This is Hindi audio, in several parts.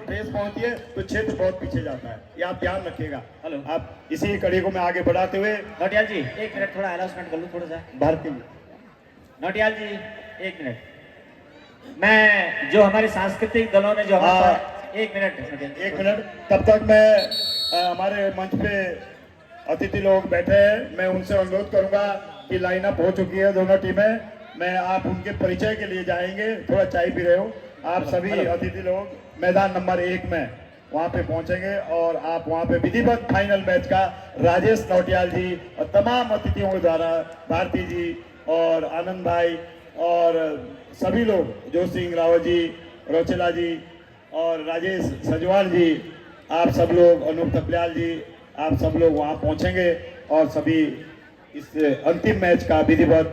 ठेस पहुंचती है तो क्षेत्र बहुत पीछे जाता है, ये आप ध्यान रखिएगा। हेलो। आप इसी कड़ी को मैं आगे बढ़ाते हुए नौटियाल जी एक मिनट थोड़ा अनाउंसमेंट कर लूँ थोड़ा सा। भारती नौटियाल जी एक मिनट, मैं जो हमारे सांस्कृतिक दलों ने जो हमारे एक मिनट नौटियाल जी, एक मिनट, तब तक मैं हमारे मंच पे अतिथि लोग बैठे हैं, मैं उनसे अनुरोध करूंगा कि लाइनअप हो चुकी है दोनों टीमें, मैं आप उनके परिचय के लिए जाएंगे, थोड़ा चाय पी रहे हो आप सभी अतिथि लोग मैदान नंबर 1 में वहां पे पहुंचेंगे और आप वहां पे विधिवत फाइनल मैच का राजेश नौटियाल जी और तमाम अतिथियों के द्वारा भारती जी और आनंद भाई और सभी लोग, जोश सिंह रावत जी, रोचेला जी और राजेश सजवाल जी, आप सब लोग, अनूप थपलियाल जी, आप सब लोग वहां पहुंचेंगे और सभी इस अंतिम मैच का विधिवत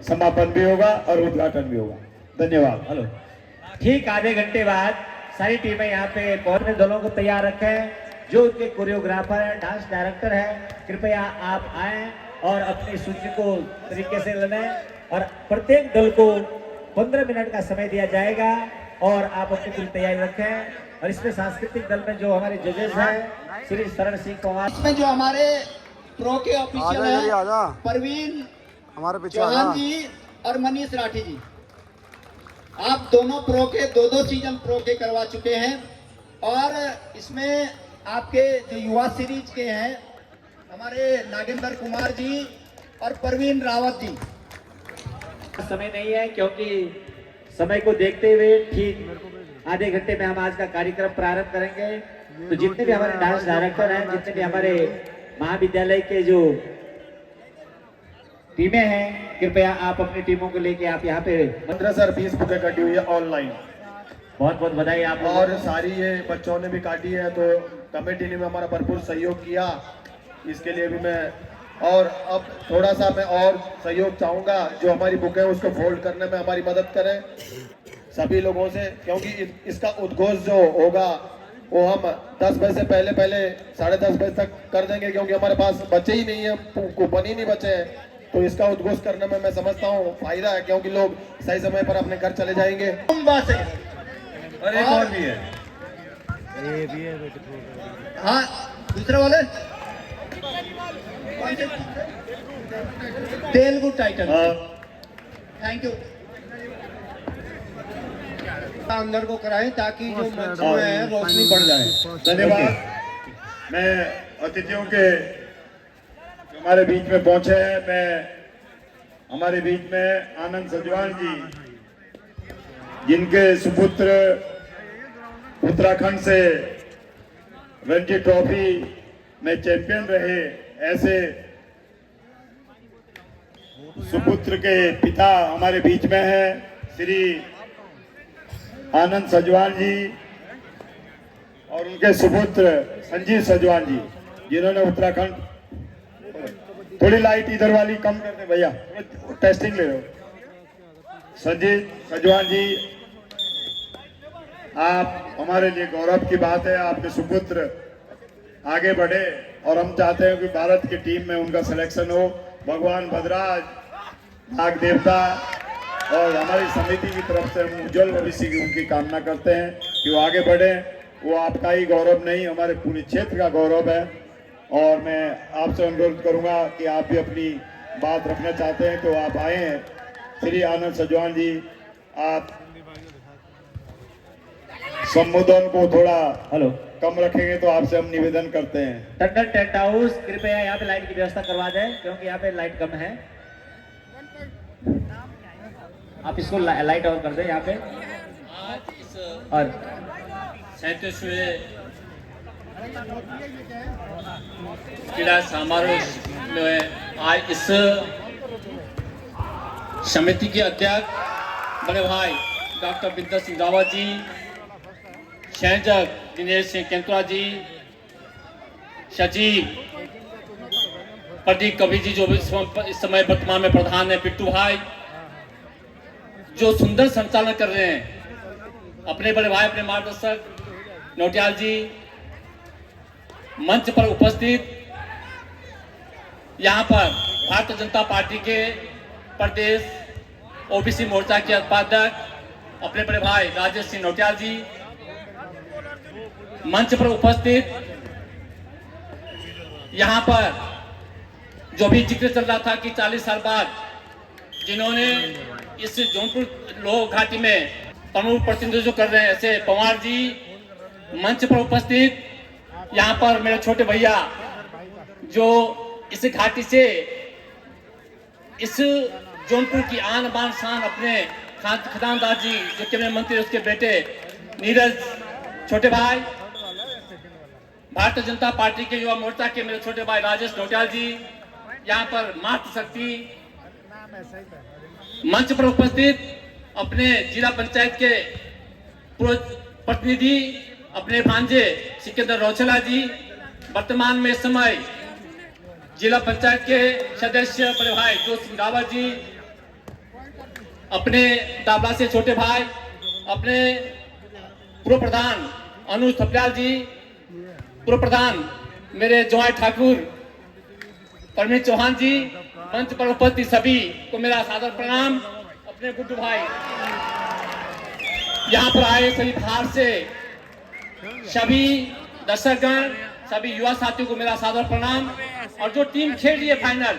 समापन भी होगा और उद्घाटन भी होगा। धन्यवाद। हेलो। ठीक आधे घंटे बाद सारी टीमें यहाँ पे पहुंचने दलों को तैयार रखें, जो उनके कोरियोग्राफर है, डांस डायरेक्टर है, कृपया आप आए और अपनी सूची को तरीके से लें और प्रत्येक दल को 15 मिनट का समय दिया जाएगा और आप अपनी पूरी तैयारी रखें। और इसमें सांस्कृतिक दल में जो हमारे जजेस हैं श्री शरण सिंह पवार, इसमें जो हमारे प्रो के ऑफिशियल हैं परवीन हमारे चौहान जी और मनीष राठी जी, आप दोनों प्रो के दो सीजन प्रो के करवा चुके हैं और इसमें आपके जो युवा सीरीज के हैं हमारे नागेंद्र कुमार जी और परवीन रावत जी। समय नहीं है क्योंकि समय को देखते हुए ठीक आधे घंटे में हम आज का कार्यक्रम प्रारंभ करेंगे। तो जितने भी हमारे डांस डायरेक्टर हैं, जितने भी हमारे महाविद्यालय के जो टीमें हैं, कृपया आप अपनी टीमों को लेके आप यहाँ पे 15,020 बुकें कटी हुई है ऑनलाइन, बहुत बहुत बधाई आप लोगों और सारी ये बच्चों ने भी काटी है, तो कमेटी ने भी हमारा भरपूर सहयोग किया, इसके लिए भी मैं, और अब थोड़ा सा मैं और सहयोग चाहूँगा, जो हमारी बुक है उसको फोल्ड करने में हमारी मदद करें सभी लोगों से, क्योंकि इसका उद्घोष जो होगा वो हम 10 बजे से पहले 10:30 बजे तक कर देंगे, क्योंकि हमारे पास बचे ही नहीं है, कूपन ही नहीं बचे हैं, तो इसका उद्घोष करने में मैं समझता हूँ फायदा है, क्योंकि लोग सही समय पर अपने घर चले जाएंगे। और एक और भी है, हाँ दूसरे वाले तेलुगु टाइटल, थैंक यू, अंदर को कराएं ताकि जो मंच में है रोशनी बढ़ जाए। धन्यवाद। मैं अतिथियों के हमारे बीच में पहुंचे हैं, मैं हमारे बीच में आनंद सजवान जी, जिनके सुपुत्र उत्तराखंड से रणजी ट्रॉफी में चैंपियन रहे, ऐसे सुपुत्र के पिता हमारे बीच में हैं श्री आनंद सजवान जी और उनके सुपुत्र संजीव सजवान जी, जिन्होंने उत्तराखंड, थोड़ी लाइट इधर वाली कम कर दे भैया, टेस्टिंग ले रहे हो। संजीव सजवान जी, आप हमारे लिए गौरव की बात है, आपके सुपुत्र आगे बढ़े और हम चाहते हैं कि भारत की टीम में उनका सिलेक्शन हो। भगवान भद्राज, नाग देवता और हमारी समिति की तरफ से हम उज्जवल भविष्य की उनकी कामना करते हैं कि वो आगे बढ़े। वो आपका ही गौरव नहीं, हमारे पूरे क्षेत्र का गौरव है। और मैं आपसे अनुरोध करूंगा कि आप भी अपनी बात रखना चाहते हैं तो आप आए हैं। श्री आनंद सजवान जी, आप संबोधन को थोड़ा कम रखेंगे तो आपसे हम निवेदन करते हैं। टंडन टेंट हाउस कृपया यहाँ पे लाइट की व्यवस्था करवा दें, क्योंकि यहाँ पे लाइट कम है। आप इसको लाइट ऑन कर दें यहाँ पे। और 37वें क्रीड़ा समारोह में आज इस समिति के अध्यक्ष बड़े भाई डॉक्टर विद्या सिंह रावत जी, संयोजक दिनेश सिंह केंतुआ जी, सचिव प्रदीप कवि जी, जो इस समय वर्तमान में प्रधान है, पिट्टू भाई, जो सुंदर संचालन कर रहे हैं, अपने बड़े भाई, अपने मार्गदर्शक नौटियाल जी, मंच पर उपस्थित यहाँ पर भारतीय जनता पार्टी के प्रदेश ओबीसी मोर्चा के उपाध्यक्ष अपने बड़े भाई राजेश सिंह नौटियाल जी, मंच पर उपस्थित, यहाँ पर जो भी जिक्र चल रहा था कि 40 साल बाद जिन्होंने इस जौनपुर लोह घाटी में प्रमुख प्रतिनिधित्व कर रहे हैं, ऐसे पवार जी मंच पर उपस्थित, यहाँ पर मेरे छोटे भैया जो इस घाटी से इस जौनपुर की आन बान शान अपने खजानदार जी जो कैबिनेट मंत्री, उसके बेटे नीरज छोटे भाई, भारतीय जनता पार्टी के युवा मोर्चा के मेरे छोटे भाई राजेश नोटियाल जी, यहाँ पर मातृशक्ति मंच पर उपस्थित अपने जिला पंचायत के पूर्व प्रतिनिधि अपने भांजे सिकंदर रौचला जी, वर्तमान में इस समय जिला पंचायत के सदस्य बड़े भाई जोत सिंह रावत जी, अपने दाबला से छोटे भाई, अपने पूर्व प्रधान अनुज थपलियाल जी, पूर्व प्रधान मेरे जवाई ठाकुर परमीत चौहान जी, मंच पर उपस्थित सभी को मेरा सादर प्रणाम। अपने गुड्डू भाई, यहाँ पर आए सभी बाहर से सभी दर्शकगण, सभी युवा साथियों को मेरा सादर प्रणाम। और जो टीम खेल रही है फाइनल,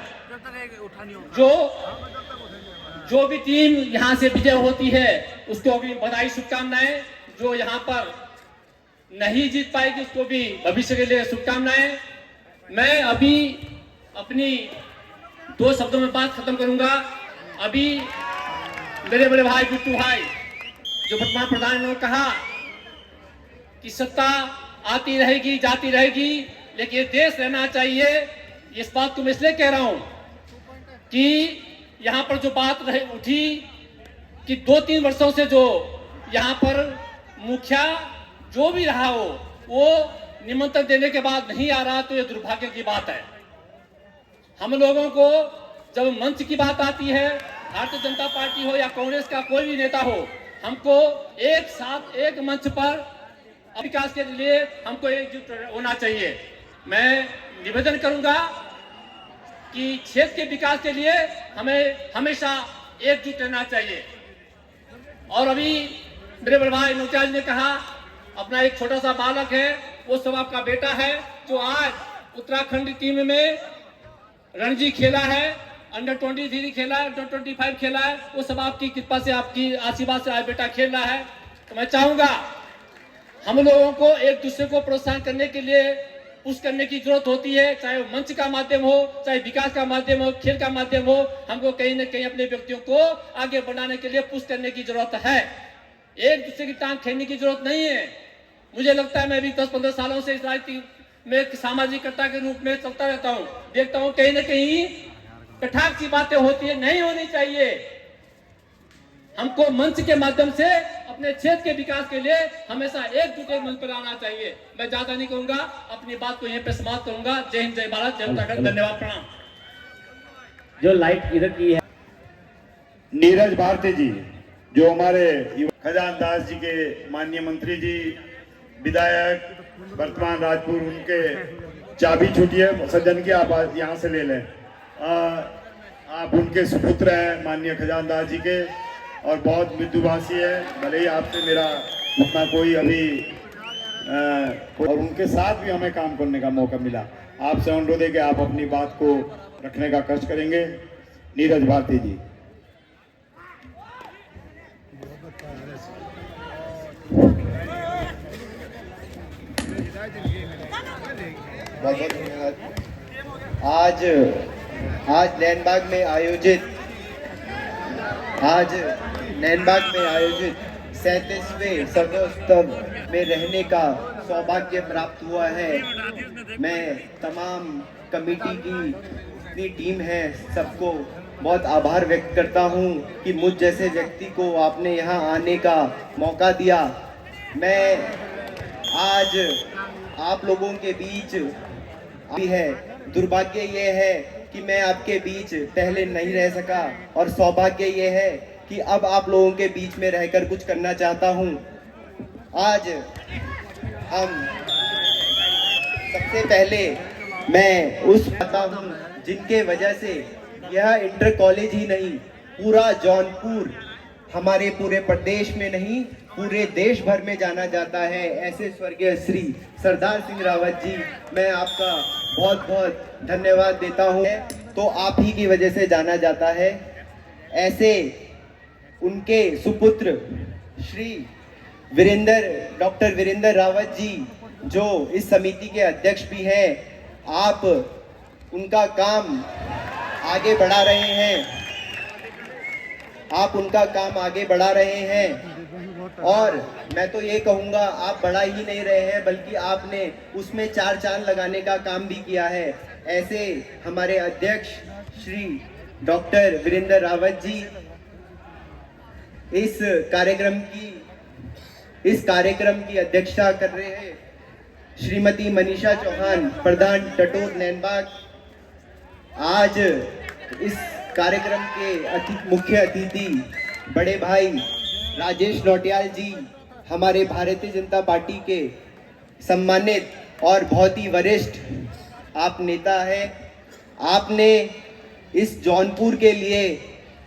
जो भी टीम यहाँ से विजय होती है उसको भी बधाई शुभकामनाएं। जो यहाँ पर नहीं जीत पाएगी उसको भी भविष्य के लिए शुभकामनाएं। मैं अभी अपनी 2 शब्दों में बात खत्म करूंगा। अभी मेरे बड़े भाई बिट्टू भाई जो वर्तमान प्रधान ने कहा कि सत्ता आती रहेगी जाती रहेगी, लेकिन ये देश रहना चाहिए। इस बात को मैं इसलिए कह रहा हूं कि यहाँ पर जो बात उठी कि 2-3 वर्षों से जो यहाँ पर मुखिया जो भी रहा हो वो निमंत्रण देने के बाद नहीं आ रहा, तो ये दुर्भाग्य की बात है। हम लोगों को जब मंच की बात आती है, भारतीय जनता पार्टी हो या कांग्रेस का कोई भी नेता हो, हमको एक साथ एक मंच पर विकास के लिए हमको एकजुट होना चाहिए। मैं निवेदन करूंगा कि क्षेत्र के विकास के लिए हमें हमेशा एकजुट रहना चाहिए। और अभी मेरे बड़े भाई नोटियाल ने कहा अपना एक छोटा सा बालक है, वो सब आपका बेटा है जो आज उत्तराखंड टीम में रणजी खेला है, अंडर 23 खेला है, अंडर 25 खेला है, वो सब आपकी कृपा से, आपकी आशीर्वाद से आज बेटा खेल रहा है। तो मैं चाहूंगा हम लोगों को एक दूसरे को प्रोत्साहन करने के लिए पुश करने की जरूरत होती है, चाहे वो मंच का माध्यम हो, चाहे विकास का माध्यम हो, खेल का माध्यम हो। हमको कहीं न कहीं अपने व्यक्तियों को आगे बढ़ाने के लिए पुश करने की जरूरत है। एक दूसरे की टांग खींचने की जरूरत नहीं है। मुझे लगता है मैं भी 10-15 सालों से इस राजनीति में सामाजिक कर्ता के रूप में चलता रहता हूँ, देखता हूँ कहीं न कहीं कटाक्ष सी बातें होती है, नहीं होनी चाहिए। हमको मंच के माध्यम से अपने क्षेत्र के विकास के लिए हमेशा एकजुट मंच पर आना चाहिए। मैं ज्यादा नहीं कहूंगा, अपनी बात को यहीं पे समाप्त करूंगा। जय हिंद, जय भारत, जय उत्तराखंड। धन्यवाद, प्रणाम। जो लाइट इधर की है, नीरज भारती जी जो हमारे खजानदास जी के माननीय मंत्री जी, विधायक वर्तमान राजपुर, उनके चाबी छूटी है सज्जन की, आप यहाँ से ले लें। आप उनके सुपुत्र हैं माननीय खजानदास जी के और बहुत मृदुभाषी है, भले ही आपसे मेरा उतना कोई अभी और उनके साथ भी हमें काम करने का मौका मिला। आपसे अनुरोध है कि आप अपनी बात को रखने का कष्ट करेंगे। नीरज भारती जी। बहुत बहुत धन्यवाद। आज नैनबाग में आयोजित 37वें सर्वोत्सव में रहने का सौभाग्य प्राप्त हुआ है। मैं तमाम कमेटी की जितनी टीम है सबको बहुत आभार व्यक्त करता हूं कि मुझ जैसे व्यक्ति को आपने यहां आने का मौका दिया। मैं आज आप लोगों के बीच भी है, दुर्भाग्य ये है कि मैं आपके बीच पहले नहीं रह सका और सौभाग्य ये है कि अब आप लोगों के बीच में रहकर कुछ करना चाहता हूं। आज हम सबसे पहले मैं उस आता हूं जिनके वजह से यह इंटर कॉलेज ही नहीं पूरा जौनपुर हमारे पूरे प्रदेश में नहीं पूरे देश भर में जाना जाता है। ऐसे स्वर्गीय श्री सरदार सिंह रावत जी, मैं आपका बहुत बहुत धन्यवाद देता हूँ। तो आप ही की वजह से जाना जाता है। ऐसे उनके सुपुत्र श्री डॉक्टर वीरेंद्र रावत जी, जो इस समिति के अध्यक्ष भी हैं, आप उनका काम आगे बढ़ा रहे हैं। आप उनका काम आगे बढ़ा रहे हैं और मैं तो ये कहूँगा, आप बढ़ा ही नहीं रहे हैं बल्कि आपने उसमें 4 चांद लगाने का काम भी किया है। ऐसे हमारे अध्यक्ष श्री डॉक्टर वीरेंद्र रावत जी इस कार्यक्रम की अध्यक्षता कर रहे हैं। श्रीमती मनीषा चौहान, प्रधान टटोर नैनबाग, आज इस कार्यक्रम के मुख्य अतिथि बड़े भाई राजेश नौटियाल जी, हमारे भारतीय जनता पार्टी के सम्मानित और बहुत ही वरिष्ठ आप नेता हैं। आपने इस जौनपुर के लिए,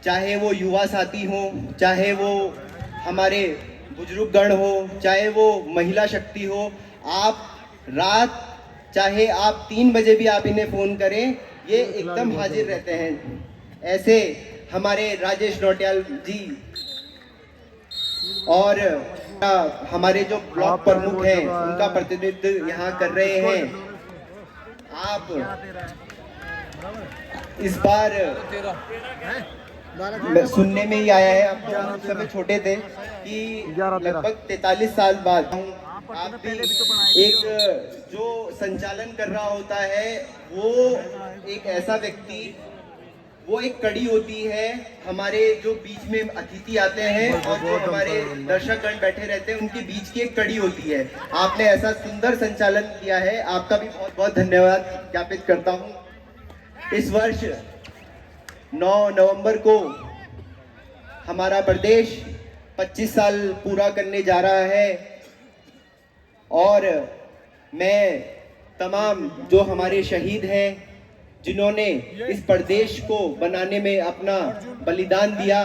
चाहे वो युवा साथी हो, चाहे वो हमारे बुजुर्गगण हो, चाहे वो महिला शक्ति हो, आप रात चाहे आप 3 बजे भी आप इन्हें फ़ोन करें, ये एकदम हाजिर रहते हैं। ऐसे हमारे राजेश नौटियाल जी और हमारे जो ब्लॉक प्रमुख हैं, उनका प्रतिनिधित्व यहाँ कर रहे हैं। आप इस बार सुनने में ही आया है, आप तो उस समय छोटे थे, कि लगभग 43 साल बाद आप भी एक जो संचालन कर रहा होता है, वो एक ऐसा व्यक्ति, वो एक कड़ी होती है। हमारे जो बीच में अतिथि आते हैं और जो हमारे दर्शकगण बैठे रहते हैं, उनके बीच की एक कड़ी होती है। आपने ऐसा सुंदर संचालन किया है, आपका भी बहुत बहुत धन्यवाद ज्ञापित करता हूँ। इस वर्ष 9 नवंबर को हमारा प्रदेश 25 साल पूरा करने जा रहा है और मैं तमाम जो हमारे शहीद हैं, जिन्होंने इस प्रदेश को बनाने में अपना बलिदान दिया,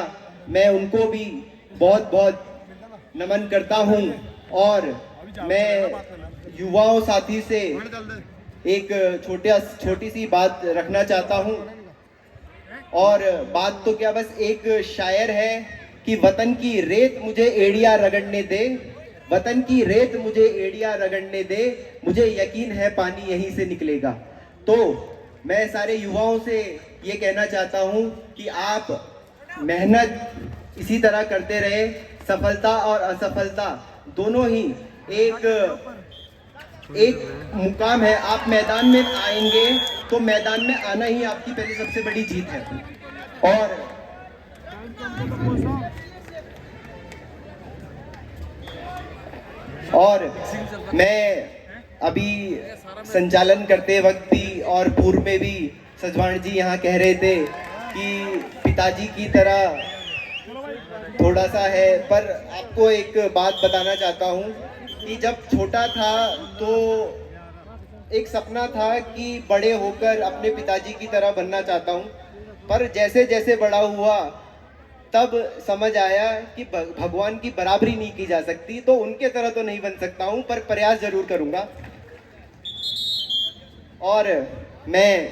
मैं उनको भी बहुत बहुत नमन करता हूं। और मैं युवाओं साथी से एक छोटी सी बात रखना चाहता हूं। और बात तो क्या, बस एक शायर है कि वतन की रेत मुझे एड़िया रगड़ने दे, वतन की रेत मुझे एड़िया रगड़ने दे, मुझे यकीन है पानी यहीं से निकलेगा। तो मैं सारे युवाओं से ये कहना चाहता हूँ कि आप मेहनत इसी तरह करते रहे। सफलता और असफलता दोनों ही एक मुकाम है। आप मैदान में आएंगे तो मैदान में आना ही आपकी पहली सबसे बड़ी जीत है। और मैं अभी संचालन करते वक्त भी और पूर्व में भी सजवाण जी यहाँ कह रहे थे कि पिताजी की तरह थोड़ा सा है, पर आपको एक बात बताना चाहता हूँ कि जब छोटा था तो एक सपना था कि बड़े होकर अपने पिताजी की तरह बनना चाहता हूँ, पर जैसे जैसे बड़ा हुआ तब समझ आया कि भगवान की बराबरी नहीं की जा सकती, तो उनके तरह तो नहीं बन सकता हूँ, पर प्रयास जरूर करूँगा। और मैं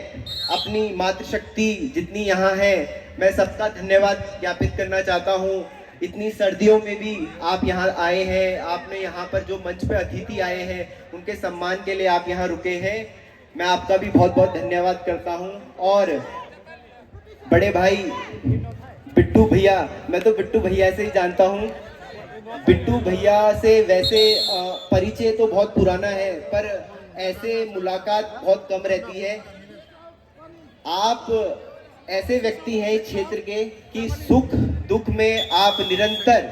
अपनी मातृशक्ति जितनी यहाँ है, मैं सबका धन्यवाद ज्ञापित करना चाहता हूँ। इतनी सर्दियों में भी आप यहाँ आए हैं, आपने यहाँ पर जो मंच पे अतिथि आए हैं, उनके सम्मान के लिए आप यहाँ रुके हैं। मैं आपका भी बहुत बहुत धन्यवाद करता हूँ। और बड़े भाई बिट्टू भैया, मैं तो बिट्टू भैया से ही जानता हूँ। बिट्टू भैया से वैसे परिचय तो बहुत पुराना है, पर ऐसे मुलाकात बहुत कम रहती है। आप ऐसे व्यक्ति हैं इस क्षेत्र के कि सुख दुख में आप निरंतर,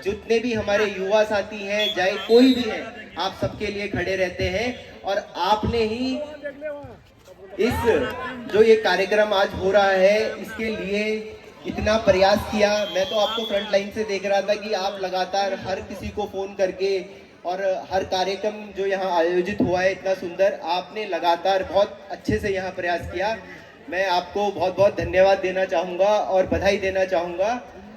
जितने भी हमारे युवा साथी हैं, चाहे कोई भी है, आप सबके लिए खड़े रहते हैं। और आपने ही इस जो ये कार्यक्रम आज हो रहा है, इसके लिए इतना प्रयास किया। मैं तो आपको फ्रंट लाइन से देख रहा था कि आप लगातार हर किसी को फोन करके, और हर कार्यक्रम जो यहाँ आयोजित हुआ है इतना सुंदर, आपने लगातार बहुत अच्छे से यहाँ प्रयास किया। मैं आपको बहुत बहुत धन्यवाद देना चाहूँगा और बधाई देना चाहूँगा।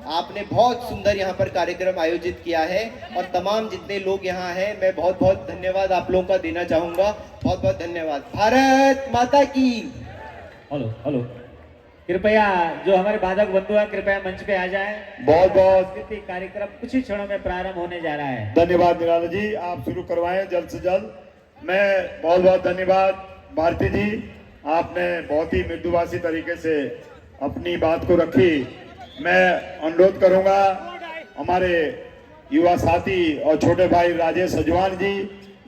आपने बहुत सुंदर यहाँ पर कार्यक्रम आयोजित किया है और तमाम जितने लोग यहाँ हैं मैं बहुत बहुत धन्यवाद आप लोगों का देना चाहूँगा। बहुत बहुत धन्यवाद। भारत माता की। हेलो हेलो, कृपया जो हमारे बाधक बंधु हैं कृपया मंच पे आ जाएं। बहुत बहुत सांस्कृतिक कार्यक्रम कुछ ही क्षणों में प्रारंभ होने जा रहा है। धन्यवाद निराला जी, आप शुरू करवाएं जल्द से जल्द। मैं बहुत बहुत धन्यवाद भारती जी, आपने बहुत ही मृदुभाषी तरीके से अपनी बात को रखी। मैं अनुरोध करूंगा हमारे युवा साथी और छोटे भाई राजेश सजवान जी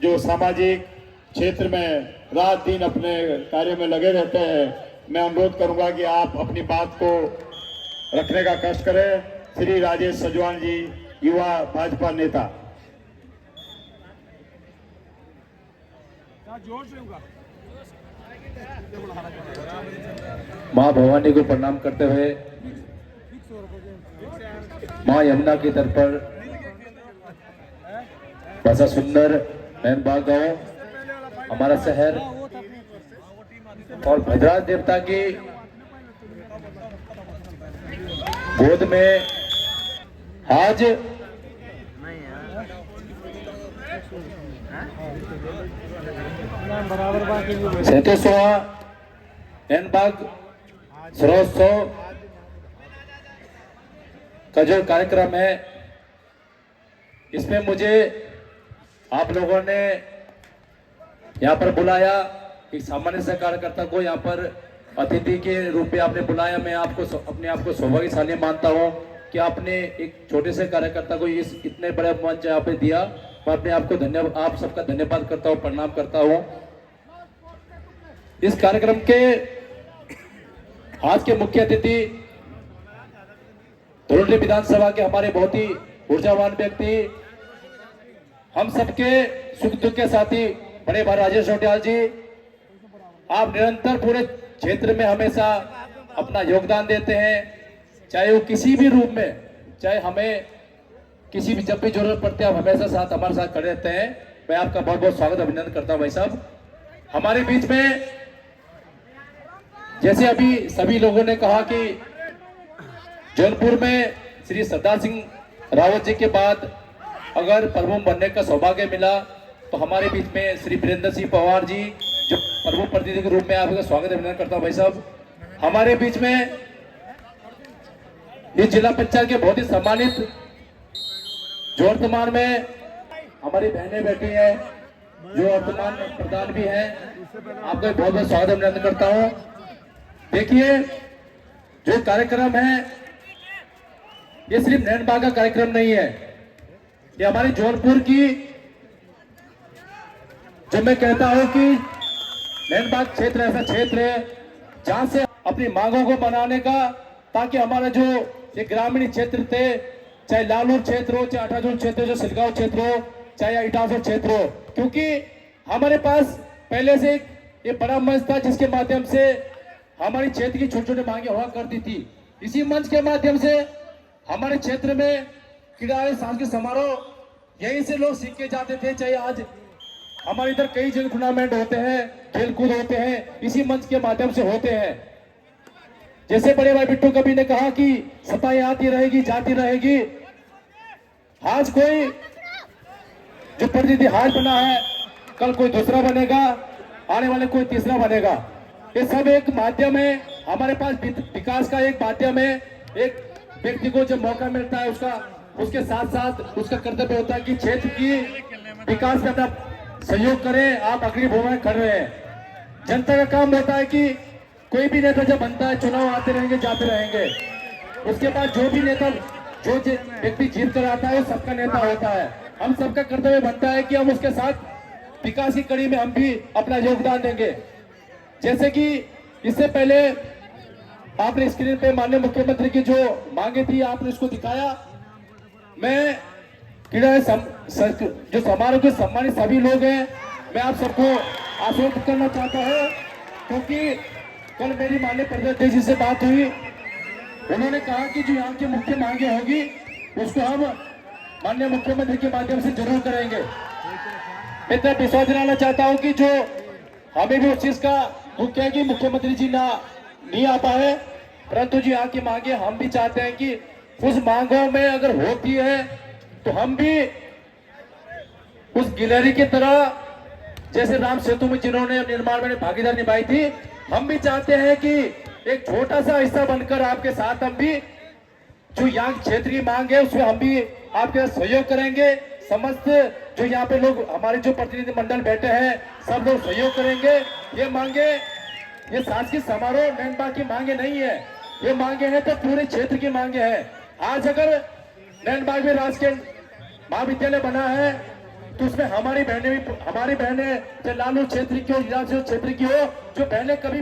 जो सामाजिक क्षेत्र में रात दिन अपने कार्य में लगे रहते हैं, मैं अनुरोध करूंगा कि आप अपनी बात को रखने का कष्ट करें। श्री राजेश सजवान जी, युवा भाजपा नेता। माँ भवानी को प्रणाम करते हुए माँ यमुना की तट पर बसा सुंदर नैनबाग गांव हमारा शहर और भद्राज देवता की गोद में आज सैंतीसवां नैनबाग सरोत्सव का जो कार्यक्रम है, इसमें मुझे आप लोगों ने यहाँ पर बुलाया। एक सामान्य से कार्यकर्ता को यहाँ पर अतिथि के रूप में आपने बुलाया। मैं आपको अपने आप को सौभाग्यशाली मानता हूँ कि आपने एक छोटे से कार्यकर्ता को इस इतने बड़े मंच यहाँ पे दिया। मैं अपने आप को धन्यवाद, आप सबका धन्यवाद करता हूँ, प्रणाम करता हूँ। इस कार्यक्रम के आज के मुख्य अतिथि धुलरी विधानसभा के हमारे बहुत ही ऊर्जावान व्यक्ति, हम सबके सुख दुख के साथी बड़े भाई राजेश चौटियाल जी, आप निरंतर पूरे क्षेत्र में हमेशा अपना योगदान देते हैं, चाहे वो किसी भी रूप में, चाहे हमें किसी भी जब भी जरूरत पड़ती है आप हमेशा साथ हमारे साथ खड़े रहते हैं। मैं आपका बहुत बहुत स्वागत अभिनंदन करता हूं भाई साहब। हमारे बीच में जैसे अभी सभी लोगों ने कहा कि जौनपुर में श्री सरदार सिंह रावत जी के बाद अगर प्रमुख बनने का सौभाग्य मिला तो हमारे बीच में श्री वीरेंद्र सिंह पवार जी जो प्रमुख प्रतिनिधि के रूप में आपका स्वागत अभिनंदन करता हूं भाई साहब। हमारे बीच में इस जिला पंचायत के बहुत ही सम्मानित जो वर्तमान में हमारी बहनें बैठी हैं, जो वर्तमान प्रधान भी हैं, आपका बहुत बहुत स्वागत अभिनंदन करता हूं। देखिए जो कार्यक्रम है ये सिर्फ नैनबाग का कार्यक्रम नहीं है, ये हमारे जौनपुर की, जो मैं कहता हूं कि नैनबाग क्षेत्र ऐसा क्षेत्र है जहां से अपनी मांगों को बनाने का, ताकि हमारा जो ये ग्रामीण क्षेत्र थे, चाहे लालूर क्षेत्र हो, चाहे अठाजूर क्षेत्र हो, चाहे सिलगांव क्षेत्र हो, चाहे इटासर क्षेत्र हो, क्योंकि हमारे पास पहले से ये बड़ा मंच था जिसके माध्यम से हमारे क्षेत्र की छोटी छोटी मांगे हुआ करती थी। इसी मंच के माध्यम से हमारे क्षेत्र में क्रीड़ा सांस्कृतिक समारोह यहीं से लोग सीख के जाते थे। चाहे आज हमारे इधर कई जगह टूर्नामेंट होते हैं, खेलकूद होते हैं, इसी मंच के माध्यम से होते हैं। जैसे बड़े भाई बिट्टू कवि ने कहा कि सत्ताएं आती रहेगी जाती रहेगी, आज कोई जो प्रतिनिधि आज बना है कल कोई दूसरा बनेगा, आने वाले कोई तीसरा बनेगा। ये सब एक माध्यम है, हमारे पास विकास का एक माध्यम है। एक व्यक्ति को जब मौका मिलता है उसके साथ साथ उसका कर्तव्य होता है कि क्षेत्र की विकास में अपना सहयोग करें। आप अग्रणी भूमिका में खड़े हैं। जनता का काम होता है कि कोई भी नेता जब बनता है, चुनाव आते रहेंगे जाते रहेंगे, उसके बाद जो भी नेता जो व्यक्ति जीत कर आता है वो सबका नेता होता है। हम सबका कर्तव्य बनता है कि हम उसके साथ विकास की कड़ी में हम भी अपना योगदान देंगे। जैसे कि इससे पहले आपने स्क्रीन पे माननीय मुख्यमंत्री की जो मांगे थी आपने उसको दिखाया। मैं क्रीड़ा जो समारोह के सम्मानित सभी लोग हैं, मैं आप सबको आश्वस्त करना चाहता हूँ, क्योंकि कल मेरी माननीय प्रधानमंत्री जी से बात हुई, उन्होंने कहा कि जो यहाँ की मुख्य मांगे होगी उसको हम माननीय मुख्यमंत्री के माध्यम से जरूर करेंगे। मैं इतना विश्वास दिलाना चाहता हूँ कि जो हमें भी उस चीज का दुख है कि मुख्यमंत्री जी नहीं आ पाए, परंतु जो यहाँ की मांगे हम भी चाहते हैं कि उस मांगों में अगर होती है तो हम भी उस गिलहरी की तरह, जैसे राम सेतु में जिन्होंने निर्माण में भागीदारी निभाई थी, हम भी चाहते हैं कि एक छोटा सा हिस्सा बनकर आपके साथ हम भी जो यहाँ क्षेत्र की मांग है उसमें हम भी आपके साथ सहयोग करेंगे। समस्त जो यहाँ पे लोग हमारे जो प्रतिनिधि मंडल बैठे हैं सब लोग सहयोग करेंगे। ये मांगे, ये सांस्कृतिक समारोह नैनबाग की मांगे नहीं है, ये मांगे हैं तो पूरे क्षेत्र की मांगे हैं। आज अगर नैनबाग में राजकीय महाविद्यालय बना है तो उसमें हमारी बहनें चाहे लालू क्षेत्र की हो, हीराचंद क्षेत्र की हो, जो बहनें कभी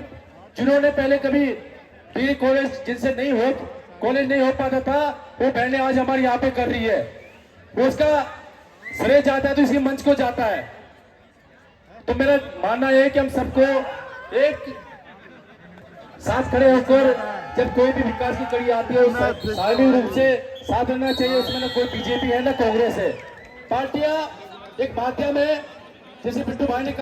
जिन्होंने पहले कभी डिग्री कॉलेज जिनसे कॉलेज नहीं हो पाता था, वो बहनें आज हमारे यहाँ पे कर रही है। वो उसका श्रेय जाता है तो इसी मंच को जाता है। तो मेरा मानना है कि हम सबको एक साथ खड़े होकर जब कोई भी विकास की कड़ी आती है उस सार्वजनिक रूप से साथ रहना चाहिए। उसमें ना कोई बीजेपी है ना कांग्रेस है, पार्टियां एक माध्यम है। जैसे बिट्टू भाई ने